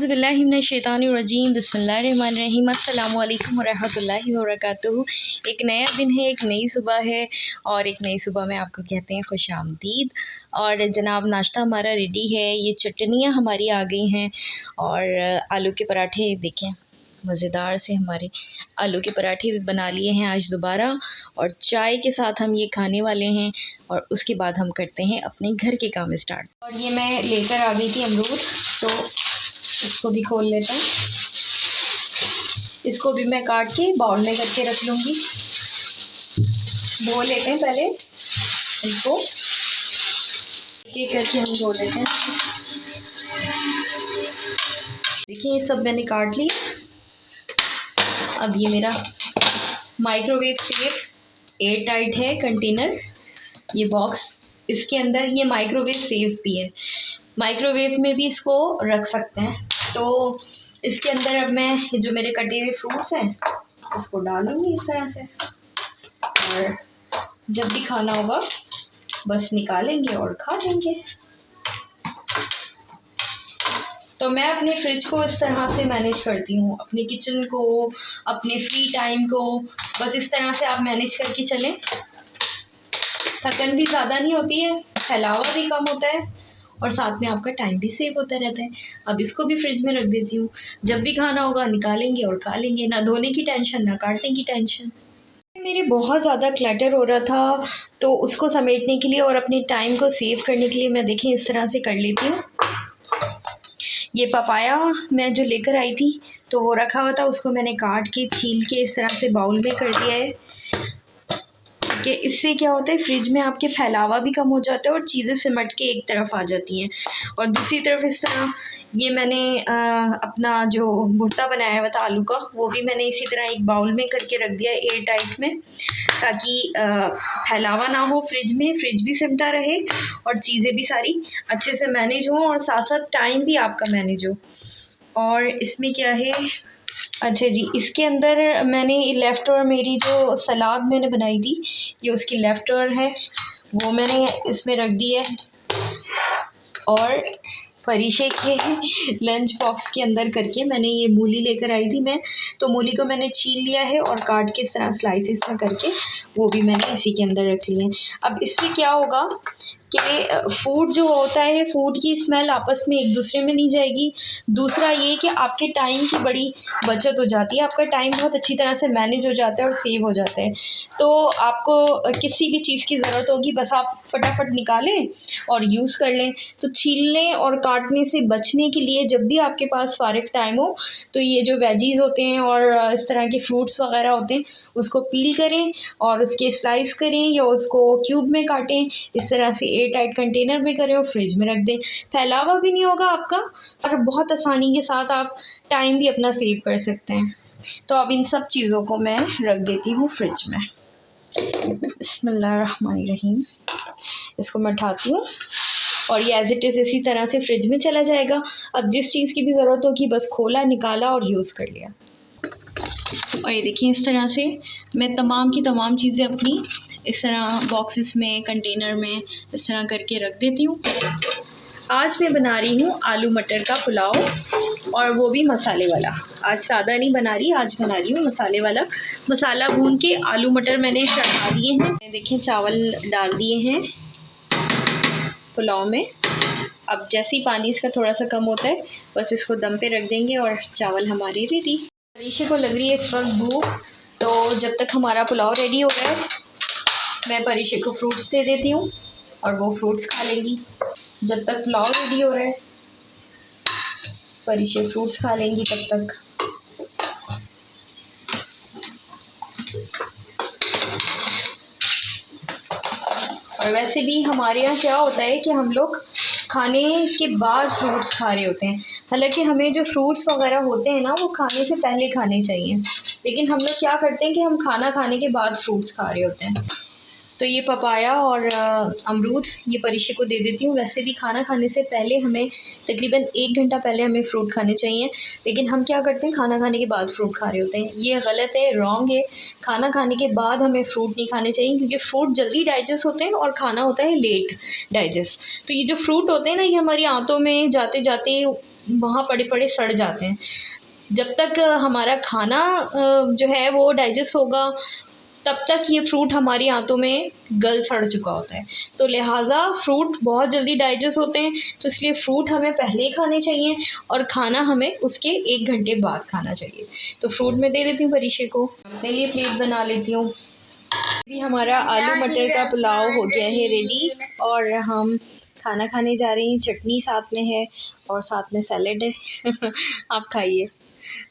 औज़ुबिल्लाहि मिनश्शैतानिर्रजीम बिस्मिल्लाहिर्रहमानिर्रहीम अस्सलामु अलैकुम वरहमतुल्लाहि वबरकातुहू। एक नया दिन है, एक नई सुबह है और एक नई सुबह में आपको कहते हैं खुशामदीद। और जनाब नाश्ता हमारा रेडी है। ये चटनियाँ हमारी आ गई हैं और आलू के पराठे देखें मज़ेदार से हमारे आलू के पराठे भी बना लिए हैं आज दोबारा, और चाय के साथ हम ये खाने वाले हैं और उसके बाद हम करते हैं अपने घर के काम स्टार्ट। और ये मैं लेकर आ गई थी अमरूद, तो इसको भी खोल लेता हूँ। इसको भी मैं काट के बाउल में करके रख लूँगी। धो लेते हैं पहले इनको, ये करके हम धो लेते हैं। देखिए ये सब मैंने काट लिया। अब ये मेरा माइक्रोवेव सेफ एयर टाइट है कंटेनर, ये बॉक्स, इसके अंदर ये माइक्रोवेव सेफ भी है। माइक्रोवेव में भी इसको रख सकते हैं। तो इसके अंदर अब मैं जो मेरे कटे हुए फ्रूट्स हैं इसको डालूंगी इस तरह से, और जब भी खाना होगा बस निकालेंगे और खा लेंगे। तो मैं अपने फ्रिज को इस तरह से मैनेज करती हूँ, अपने किचन को, अपने फ्री टाइम को, बस इस तरह से आप मैनेज करके चलें। थकन भी ज़्यादा नहीं होती है, फैलावा भी कम होता है और साथ में आपका टाइम भी सेव होता रहता है। अब इसको भी फ्रिज में रख देती हूँ, जब भी खाना होगा निकालेंगे और खा लेंगे। ना धोने की टेंशन, ना काटने की टेंशन। मेरे बहुत ज़्यादा क्लटर हो रहा था, तो उसको समेटने के लिए और अपने टाइम को सेव करने के लिए मैं देखें इस तरह से कर लेती हूँ। ये पपाया मैं जो लेकर आई थी तो वो रखा हुआ था, उसको मैंने काट के छील के इस तरह से बाउल में कर दिया है कि इससे क्या होता है फ्रिज में आपके फैलावा भी कम हो जाता है और चीज़ें सिमट के एक तरफ आ जाती हैं। और दूसरी तरफ इस तरह ये मैंने अपना जो भुर्ता बनाया हुआ था आलू का, वो भी मैंने इसी तरह एक बाउल में करके रख दिया एयर टाइट में, ताकि फैलावा ना हो फ्रिज में, फ्रिज भी सिमटा रहे और चीज़ें भी सारी अच्छे से मैनेज हों और साथ साथ टाइम भी आपका मैनेज हो। और इसमें क्या है, अच्छा जी, इसके अंदर मैंने लेफ़्ट ओवर मेरी जो सलाद मैंने बनाई थी, ये उसकी लेफ़्ट ओवर है, वो मैंने इसमें रख दी है। और परीशे के लंच बॉक्स के अंदर करके मैंने ये मूली लेकर आई थी मैं, तो मूली को मैंने छील लिया है और काट के इस तरह स्लाइसिस में करके वो भी मैंने इसी के अंदर रख लिए हैं। अब इससे क्या होगा कि फूड जो होता है, फूड की स्मेल आपस में एक दूसरे में नहीं जाएगी। दूसरा ये कि आपके टाइम की बड़ी बचत हो जाती है, आपका टाइम बहुत अच्छी तरह से मैनेज हो जाता है और सेव हो जाता है। तो आपको किसी भी चीज़ की ज़रूरत होगी बस आप फटाफट निकालें और यूज़ कर लें। तो छीलने और काटने से बचने के लिए जब भी आपके पास फारिग टाइम हो तो ये जो वेजीज़ होते हैं और इस तरह के फ्रूट्स वगैरह होते हैं उसको पील करें और उसके स्लाइस करें या उसको क्यूब में काटें, इस तरह से एयर टाइट कंटेनर में करें और फ्रिज में रख दें। फैलावा भी नहीं होगा आपका और बहुत आसानी के साथ आप टाइम भी अपना सेव कर सकते हैं। तो अब इन सब चीज़ों को मैं रख देती हूँ फ्रिज में। बिस्मिल्लाहिर्रहमानिर्रहीम, इसको मैं उठाती हूँ और ये एज़ इट इज़ इसी तरह से फ्रिज में चला जाएगा। अब जिस चीज़ की भी ज़रूरत होगी बस खोला, निकाला और यूज़ कर लिया। और ये देखिए इस तरह से मैं तमाम की तमाम चीज़ें अपनी इस तरह बॉक्सेस में, कंटेनर में इस तरह करके रख देती हूँ। आज मैं बना रही हूँ आलू मटर का पुलाव, और वो भी मसाले वाला। आज सादा नहीं बना रही, आज बना रही हूँ मसाले वाला। मसाला भून के आलू मटर मैंने चढ़ा दिए हैं। देखिए चावल डाल दिए हैं पुलाव में। अब जैसे ही पानी इसका थोड़ा सा कम होता है बस इसको दम पे रख देंगे और चावल हमारे रेडी। परीशे को लग रही है इस वक्त भूख, तो जब तक हमारा पुलाव रेडी हो रहा है मैं परीशे को फ्रूट्स दे देती हूँ और वो फ्रूट्स खा लेंगी। जब तक पुलाव रेडी हो रहा है परीशे फ्रूट्स खा लेंगी तब तक। और वैसे भी हमारे यहाँ क्या होता है कि हम लोग खाने के बाद फ्रूट्स खा रहे होते हैं। हालांकि हमें जो फ्रूट्स वगैरह होते हैं ना वो खाने से पहले खाने चाहिए, लेकिन हम लोग क्या करते हैं कि हम खाना खाने के बाद फ्रूट्स खा रहे होते हैं। तो ये पपाया और अमरूद ये परीशे को दे देती हूँ। वैसे भी खाना खाने से पहले हमें तकरीबन 1 घंटा पहले हमें फ़्रूट खाने चाहिए, लेकिन हम क्या करते हैं खाना खाने के बाद फ्रूट खा रहे होते हैं। ये गलत है, रॉन्ग है। खाना खाने के बाद हमें फ़्रूट नहीं खाने चाहिए, क्योंकि फ़्रूट जल्दी डाइजेस्ट होते हैं और खाना होता है लेट डाइजेस्ट। तो ये जो फ्रूट होते हैं ना, ये हमारी आंतों में जाते जाते वहाँ पड़े पड़े सड़ जाते हैं। जब तक हमारा खाना जो है वो डाइजेस्ट होगा, तब तक ये फ्रूट हमारी आंतों में गल सड़ चुका होता है। तो लिहाजा फ्रूट बहुत जल्दी डाइजेस्ट होते हैं, तो इसलिए फ्रूट हमें पहले ही खाने चाहिए और खाना हमें उसके 1 घंटे बाद खाना चाहिए। तो फ्रूट मैं दे देती हूँ परीशे को, अपने लिए प्लेट बना लेती हूँ। अभी हमारा आलू मटर का पुलाव हो गया है रेडी और हम खाना खाने जा रहे हैं। चटनी साथ में है और साथ में सैलेड है। आप खाइए।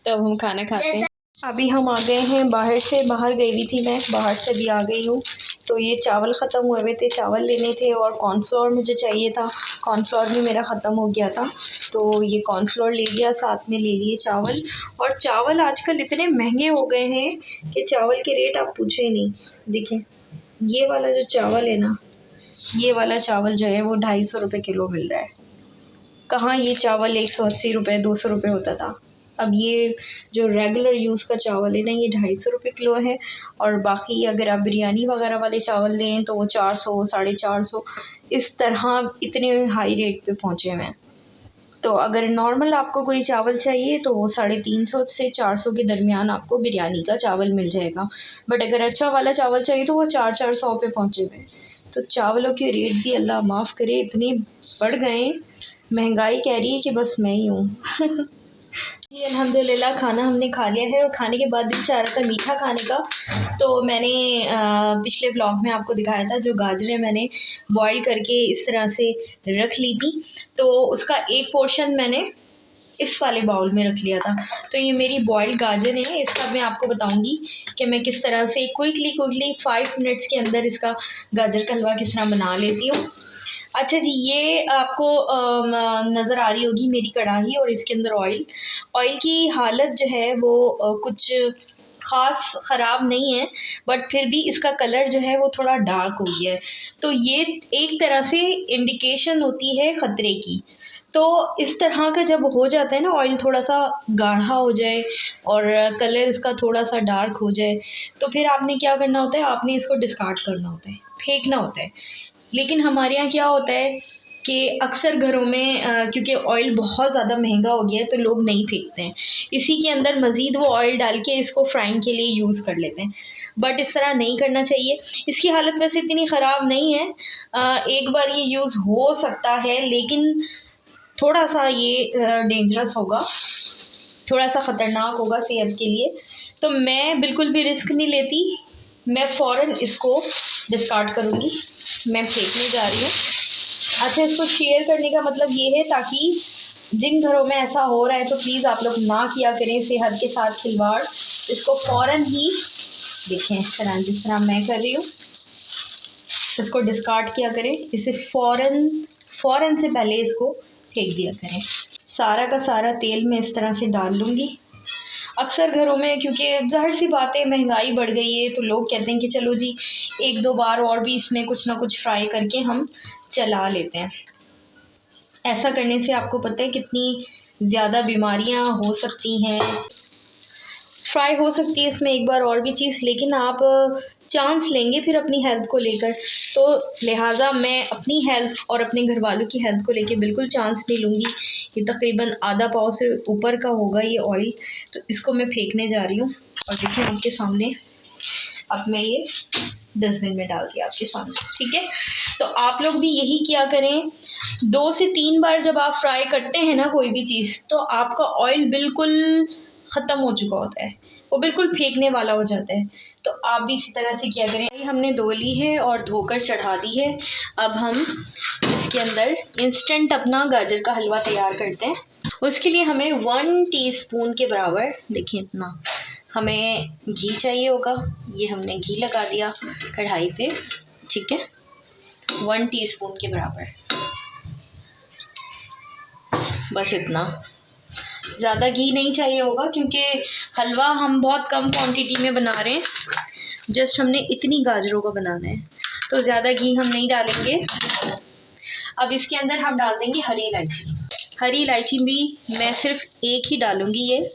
तो अब हम खाना खाते हैं। अभी हम आ गए हैं बाहर से, बाहर गई हुई थी मैं, बाहर से भी आ गई हूँ। तो ये चावल ख़त्म हुए हुए थे, चावल लेने थे और कॉर्नफ्लोर मुझे चाहिए था। कॉर्नफ्लोर भी मेरा ख़त्म हो गया था, तो ये कॉर्नफ्लोर ले लिया, साथ में ले लिए चावल। और चावल आजकल इतने महंगे हो गए हैं कि चावल के रेट आप पूछे ही नहीं। देखें, ये वाला जो चावल है ना, ये वाला चावल जो है वो 250 रुपये किलो मिल रहा है। कहाँ ये चावल 180 रुपये 200 रुपये होता था। अब ये जो रेगुलर यूज़ का चावल है ना, ये 250 रुपये किलो है। और बाकी अगर आप बिरयानी वगैरह वाले चावल लें तो वो 400 450 इस तरह इतने हाई रेट पे पहुँचे हुए हैं। तो अगर नॉर्मल आपको कोई चावल चाहिए तो वो 350 से 400 के दरमियान आपको बिरयानी का चावल मिल जाएगा। बट अगर अच्छा वाला चावल चाहिए तो वो 400 पे पहुँचे हुए हैं। तो चावलों के रेट भी अल्लाह माफ़ करे इतने बढ़ गए, महंगाई कह रही है कि बस मैं ही हूँ। जी अल्हम्दुलिल्लाह खाना हमने खा लिया है और खाने के बाद दिल चाह रहा था मीठा खाने का। तो मैंने पिछले ब्लॉग में आपको दिखाया था जो गाजरें मैंने बॉईल करके इस तरह से रख ली थी, तो उसका एक पोर्शन मैंने इस वाले बाउल में रख लिया था। तो ये मेरी बॉइल्ड गाजर है, इसका मैं आपको बताऊंगी कि मैं किस तरह से क्विकली 5 मिनट्स के अंदर इसका गाजर का हलवा किस तरह बना लेती हूँ। अच्छा जी, ये आपको नज़र आ रही होगी मेरी कढ़ाई और इसके अंदर ऑयल की हालत जो है वो कुछ ख़ास ख़राब नहीं है, बट फिर भी इसका कलर जो है वो थोड़ा डार्क हो गया है। तो ये एक तरह से इंडिकेशन होती है ख़तरे की। तो इस तरह का जब हो जाता है ना, ऑयल थोड़ा सा गाढ़ा हो जाए और कलर इसका थोड़ा सा डार्क हो जाए, तो फिर आपने क्या करना होता है, आपने इसको डिस्कार्ड करना होता है, फेंकना होता है। लेकिन हमारे यहाँ क्या होता है कि अक्सर घरों में क्योंकि ऑयल बहुत ज़्यादा महंगा हो गया है तो लोग नहीं फेंकते हैं, इसी के अंदर मज़ीद वो ऑयल डाल के इसको फ्राइंग के लिए यूज़ कर लेते हैं। बट इस तरह नहीं करना चाहिए। इसकी हालत वैसे इतनी ख़राब नहीं है, एक बार ये यूज़ हो सकता है, लेकिन थोड़ा सा ये डेंजरस होगा, थोड़ा सा ख़तरनाक होगा सेहत के लिए। तो मैं बिल्कुल भी रिस्क नहीं लेती, मैं फ़ौरन इसको डिस्कार्ड करूँगी, मैं फेंकने जा रही हूँ। अच्छा, इसको शेयर करने का मतलब ये है ताकि जिन घरों में ऐसा हो रहा है तो प्लीज़ आप लोग ना किया करें सेहत के साथ खिलवाड़। इसको फ़ौरन ही देखें, इस तरह जिस तरह मैं कर रही हूँ, इसको डिस्कार्ड किया करें। इसे फ़ौरन से पहले इसको फेंक दिया करें। सारा का सारा तेल मैं इस तरह से डाल लूँगी। अक्सर घरों में क्योंकि ज़ाहिर सी बात है महंगाई बढ़ गई है, तो लोग कहते हैं कि चलो जी 1-2 बार और भी इसमें कुछ ना कुछ फ्राई करके हम चला लेते हैं। ऐसा करने से आपको पता है कितनी ज़्यादा बीमारियां हो सकती हैं, फ्राई हो सकती है इसमें एक बार और भी चीज़, लेकिन आप चांस लेंगे फिर अपनी हेल्थ को लेकर। तो लिहाजा मैं अपनी हेल्थ और अपने घर वालों की हेल्थ को लेकर बिल्कुल चांस नहीं लूँगी। ये तकरीबन आधा पाव से ऊपर का होगा ये ऑयल, तो इसको मैं फेंकने जा रही हूँ। और देखिए आपके सामने अब मैं ये डस्टबिन में डाल दिया आपके सामने, ठीक है। तो आप लोग भी यही किया करें, 2 से 3 बार जब आप फ्राई करते हैं ना कोई भी चीज़, तो आपका ऑयल बिल्कुल ख़त्म हो चुका होता है, वो बिल्कुल फेंकने वाला हो जाता है। तो आप भी इसी तरह से किया करें। हमने धो ली है और धोकर चढ़ा दी है। अब हम इसके अंदर इंस्टेंट अपना गाजर का हलवा तैयार करते हैं। उसके लिए हमें 1 टीस्पून के बराबर, देखिए इतना हमें घी चाहिए होगा। ये हमने घी लगा दिया कढ़ाई पे, ठीक है, 1 टीस्पून के बराबर, बस इतना। ज़्यादा घी नहीं चाहिए होगा क्योंकि हलवा हम बहुत कम क्वांटिटी में बना रहे हैं, जस्ट हमने इतनी गाजरों का बनाना है, तो ज़्यादा घी हम नहीं डालेंगे। अब इसके अंदर हम डाल देंगे हरी इलायची। हरी इलायची भी मैं सिर्फ एक ही डालूँगी, ये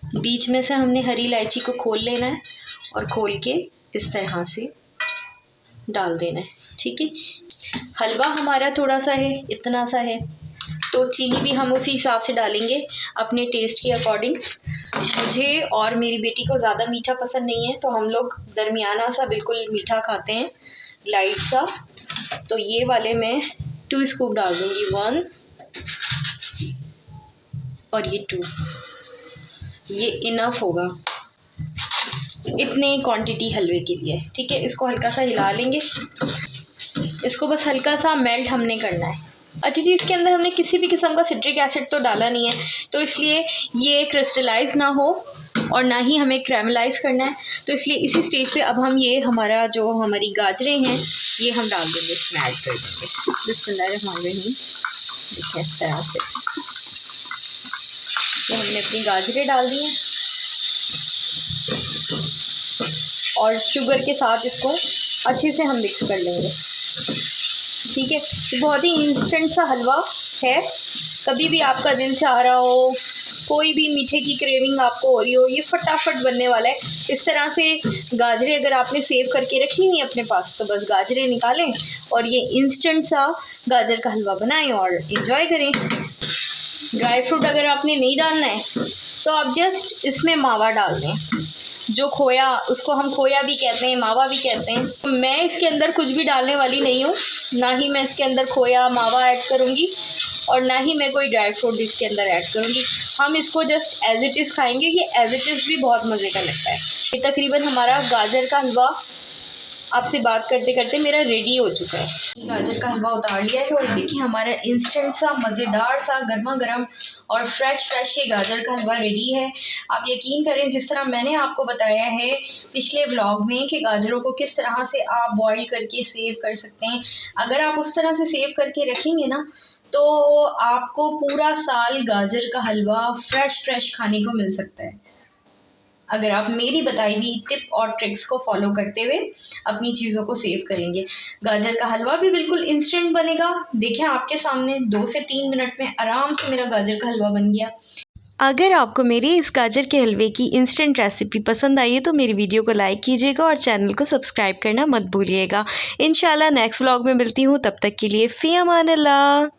बीच में से हमने हरी इलायची को खोल लेना है और खोल के इस तरह से डाल देना है, ठीक है। हलवा हमारा थोड़ा सा है, इतना सा है, तो चीनी भी हम उसी हिसाब से डालेंगे अपने टेस्ट के अकॉर्डिंग। मुझे और मेरी बेटी को ज़्यादा मीठा पसंद नहीं है, तो हम लोग दरमियाना सा बिल्कुल मीठा खाते हैं, लाइट सा। तो ये वाले मैं 2 स्कूप डाल दूँगी, 1 और ये 2, ये इनफ होगा इतने क्वांटिटी हलवे के लिए। ठीक है, इसको हल्का सा हिला लेंगे, इसको बस हल्का सा मेल्ट हमने करना है। अच्छी चीज़ के अंदर हमने किसी भी किस्म का सिट्रिक एसिड तो डाला नहीं है, तो इसलिए ये क्रिस्टलाइज ना हो और ना ही हमें कैरेमलाइज करना है। तो इसलिए इसी स्टेज पे अब हम ये हमारी गाजरें हैं ये हम डाल देंगे, इसमें ऐड कर देंगे। बिस्मिल्लाहिर्रहमानिर्रहीम। देखिए इस तरह से तो हमने अपनी गाजरें डाल दी हैं और शुगर के साथ इसको अच्छे से हम मिक्स कर लेंगे। ठीक है, तो बहुत ही इंस्टेंट सा हलवा है। कभी भी आपका दिल चाह रहा हो, कोई भी मीठे की क्रेविंग आपको हो रही हो, ये फटाफट बनने वाला है। इस तरह से गाजरें अगर आपने सेव करके रखी हुई अपने पास, तो बस गाजरें निकालें और ये इंस्टेंट सा गाजर का हलवा बनाएं और इंजॉय करें। ड्राई फ्रूट अगर आपने नहीं डालना है तो आप जस्ट इसमें मावा डाल दें, जो खोया, उसको हम खोया भी कहते हैं, मावा भी कहते हैं। तो मैं इसके अंदर कुछ भी डालने वाली नहीं हूँ, ना ही मैं इसके अंदर खोया मावा ऐड करूँगी और ना ही मैं कोई ड्राई फ्रूट इसके अंदर ऐड करूँगी। हम इसको जस्ट एज इट इज़ खाएंगे। ये एज इट इज़ भी बहुत मज़े का लगता है। ये तकरीबन हमारा गाजर का हलवा आपसे बात करते करते मेरा रेडी हो चुका है। गाजर का हलवा उतार लिया है और देखिए हमारा इंस्टेंट सा मज़ेदार सा गर्मा गर्म और फ्रेश ये गाजर का हलवा रेडी है। आप यकीन करें, जिस तरह मैंने आपको बताया है पिछले व्लॉग में कि गाजरों को किस तरह से आप बॉईल करके सेव कर सकते हैं, अगर आप उस तरह से सेव करके रखेंगे ना तो आपको पूरा साल गाजर का हलवा फ्रेश खाने को मिल सकता है, अगर आप मेरी बताई हुई टिप और ट्रिक्स को फॉलो करते हुए अपनी चीज़ों को सेव करेंगे। गाजर का हलवा भी बिल्कुल इंस्टेंट बनेगा। देखें आपके सामने 2 से 3 मिनट में आराम से मेरा गाजर का हलवा बन गया। अगर आपको मेरी इस गाजर के हलवे की इंस्टेंट रेसिपी पसंद आई है तो मेरी वीडियो को लाइक कीजिएगा और चैनल को सब्सक्राइब करना मत भूलिएगा। इंशाल्लाह नेक्स्ट व्लॉग में मिलती हूँ, तब तक के लिए फ़ी अमान अल्लाह।